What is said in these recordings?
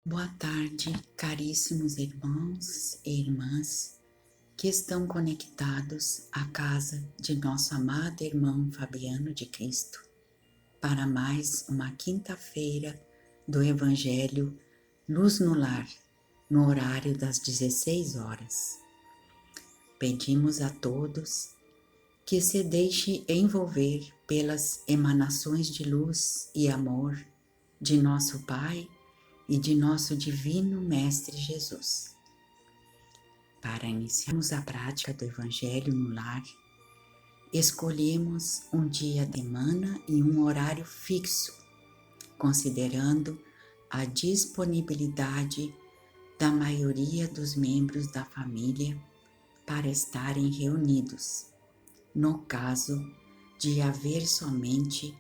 Boa tarde, caríssimos irmãos e irmãs que estão conectados à casa de nosso amado irmão Fabiano de Cristo para mais uma quinta-feira do Evangelho Luz no Lar, no horário das 16 horas. Pedimos a todos que se deixe envolver pelas emanações de luz e amor de nosso Pai e de nosso Divino Mestre Jesus. Para iniciarmos a prática do Evangelho no lar, escolhemos um dia de semana e um horário fixo, considerando a disponibilidade da maioria dos membros da família para estarem reunidos. No caso de haver somente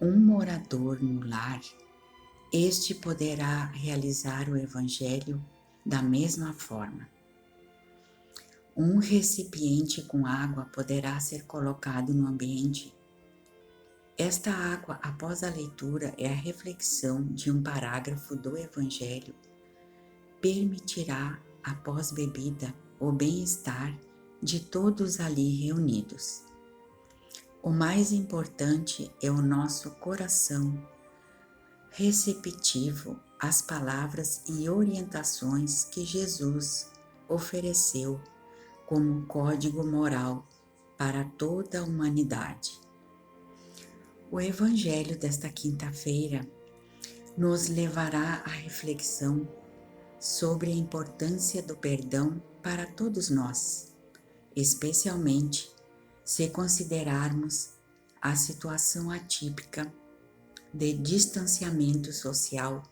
um morador no lar, este poderá realizar o Evangelho da mesma forma. Um recipiente com água poderá ser colocado no ambiente. Esta água, após a leitura e a reflexão de um parágrafo do Evangelho, permitirá, após bebida, o bem-estar de todos ali reunidos. O mais importante é o nosso coração receptivo às palavras e orientações que Jesus ofereceu como código moral para toda a humanidade. O Evangelho desta quinta-feira nos levará à reflexão sobre a importância do perdão para todos nós, especialmente se considerarmos a situação atípica de distanciamento social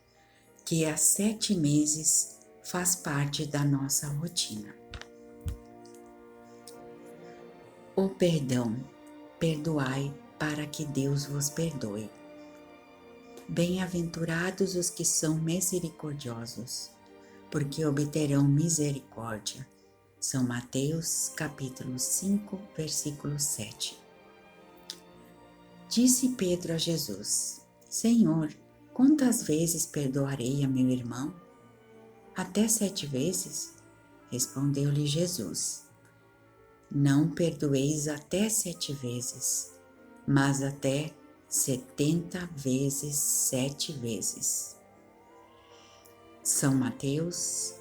que há 7 meses faz parte da nossa rotina. O perdão, perdoai para que Deus vos perdoe. Bem-aventurados os que são misericordiosos, porque obterão misericórdia. São Mateus, capítulo 5, versículo 7. Disse Pedro a Jesus: Senhor, quantas vezes perdoarei a meu irmão? Até 7 vezes? Respondeu-lhe Jesus: Não perdoeis até 7 vezes, mas até 70 vezes 7 vezes. São Mateus,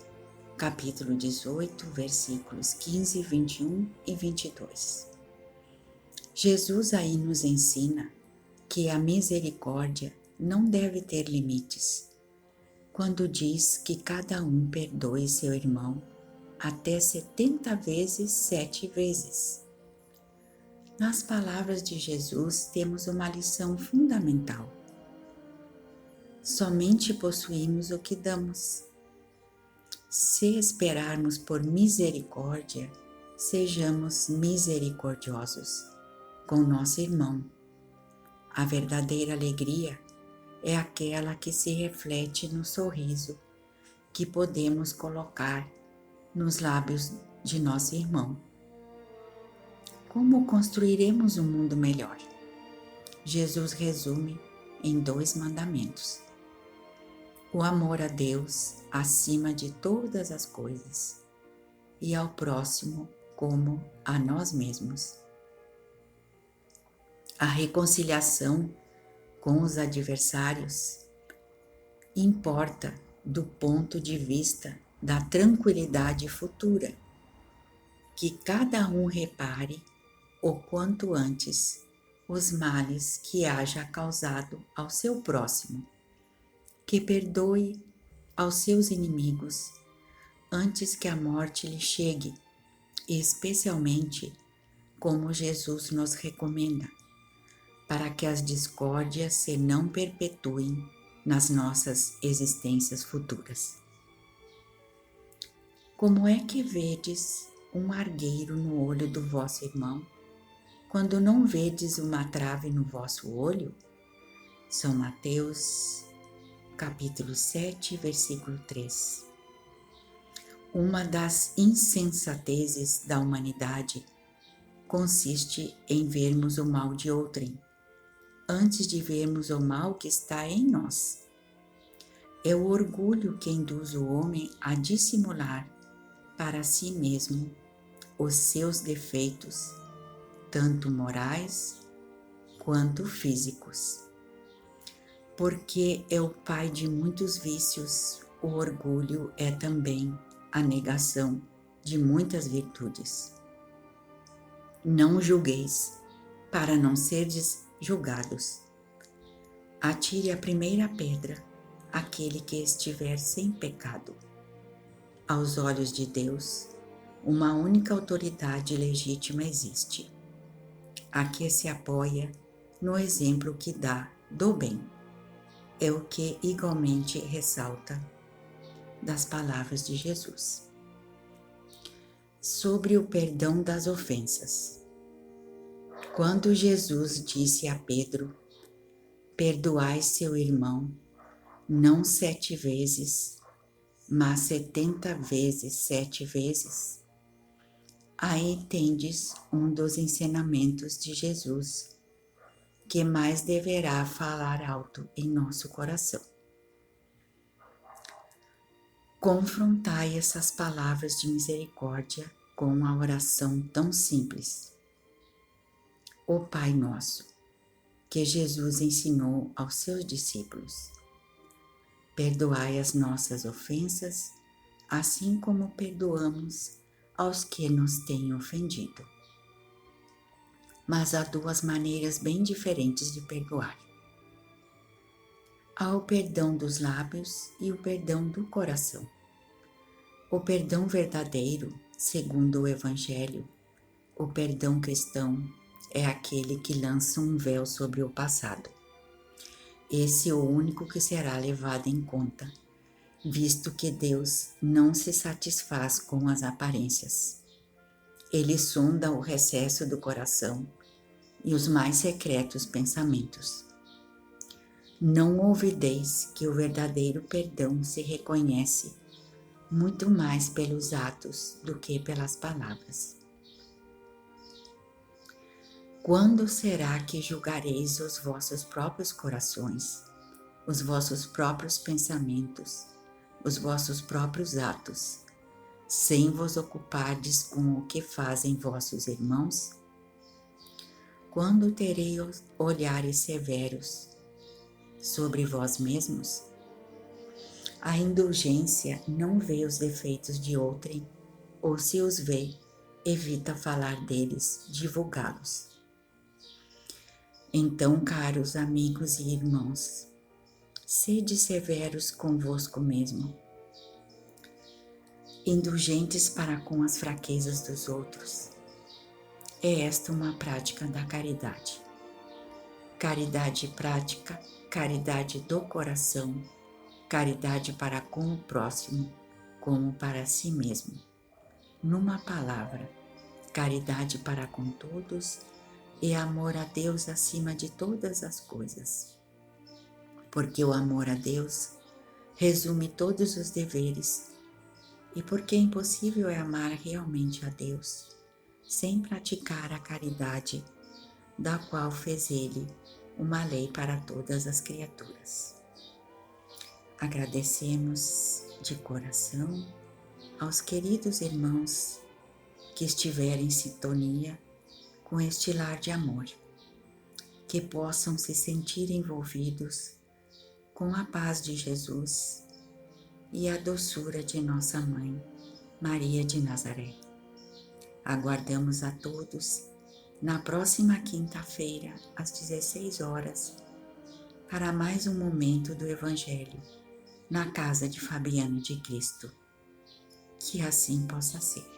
capítulo 18, versículos 15, 21 e 22. Jesus aí nos ensina que a misericórdia não deve ter limites, quando diz que cada um perdoe seu irmão até 70 vezes 7 vezes. Nas palavras de Jesus temos uma lição fundamental. Somente possuímos o que damos. Se esperarmos por misericórdia, sejamos misericordiosos com nosso irmão. A verdadeira alegria é aquela que se reflete no sorriso que podemos colocar nos lábios de nosso irmão. Como construiremos um mundo melhor? Jesus resume em 2 mandamentos: o amor a Deus acima de todas as coisas e ao próximo como a nós mesmos. A reconciliação com os adversários importa do ponto de vista da tranquilidade futura, que cada um repare o quanto antes os males que haja causado ao seu próximo, que perdoe aos seus inimigos antes que a morte lhe chegue, e especialmente como Jesus nos recomenda, para que as discórdias se não perpetuem nas nossas existências futuras. Como é que vedes um argueiro no olho do vosso irmão, quando não vedes uma trave no vosso olho? São Mateus, capítulo 7, versículo 3. Uma das insensatezes da humanidade consiste em vermos o mal de outrem, antes de vermos o mal que está em nós. É o orgulho que induz o homem a dissimular para si mesmo os seus defeitos, tanto morais quanto físicos. Porque é o pai de muitos vícios, o orgulho é também a negação de muitas virtudes. Não julgueis, para não serdes julgados. Atire a primeira pedra aquele que estiver sem pecado. Aos olhos de Deus, uma única autoridade legítima existe, a que se apoia no exemplo que dá do bem. É o que igualmente ressalta das palavras de Jesus. Sobre o perdão das ofensas. Quando Jesus disse a Pedro: perdoai seu irmão, não 7 vezes, mas 70 vezes 7 vezes, aí tendes um dos ensinamentos de Jesus, que mais deverá falar alto em nosso coração. Confrontai essas palavras de misericórdia com a oração tão simples. O Pai Nosso, que Jesus ensinou aos seus discípulos. Perdoai as nossas ofensas, assim como perdoamos aos que nos têm ofendido. Mas há 2 maneiras bem diferentes de perdoar. Há o perdão dos lábios e o perdão do coração. O perdão verdadeiro, segundo o Evangelho, o perdão cristão, é aquele que lança um véu sobre o passado. Esse é o único que será levado em conta, visto que Deus não se satisfaz com as aparências. Ele sonda o recesso do coração e os mais secretos pensamentos. Não ouvideis que o verdadeiro perdão se reconhece muito mais pelos atos do que pelas palavras. Quando será que julgareis os vossos próprios corações, os vossos próprios pensamentos, os vossos próprios atos, sem vos ocupardes com o que fazem vossos irmãos? Quando tereis olhares severos sobre vós mesmos? A indulgência não vê os defeitos de outrem, ou se os vê, evita falar deles, divulgá-los. Então, caros amigos e irmãos, sede severos convosco mesmo, indulgentes para com as fraquezas dos outros. É esta uma prática da caridade. Caridade prática, caridade do coração, caridade para com o próximo, como para si mesmo. Numa palavra, caridade para com todos e amor a Deus acima de todas as coisas. Porque o amor a Deus resume todos os deveres e porque impossível é amar realmente a Deus sem praticar a caridade, da qual fez Ele uma lei para todas as criaturas. Agradecemos de coração aos queridos irmãos que estiverem em sintonia com este lar de amor, que possam se sentir envolvidos com a paz de Jesus e a doçura de nossa Mãe, Maria de Nazaré. Aguardamos a todos na próxima quinta-feira, às 16 horas, para mais um momento do Evangelho na casa de Fabiano de Cristo. Que assim possa ser.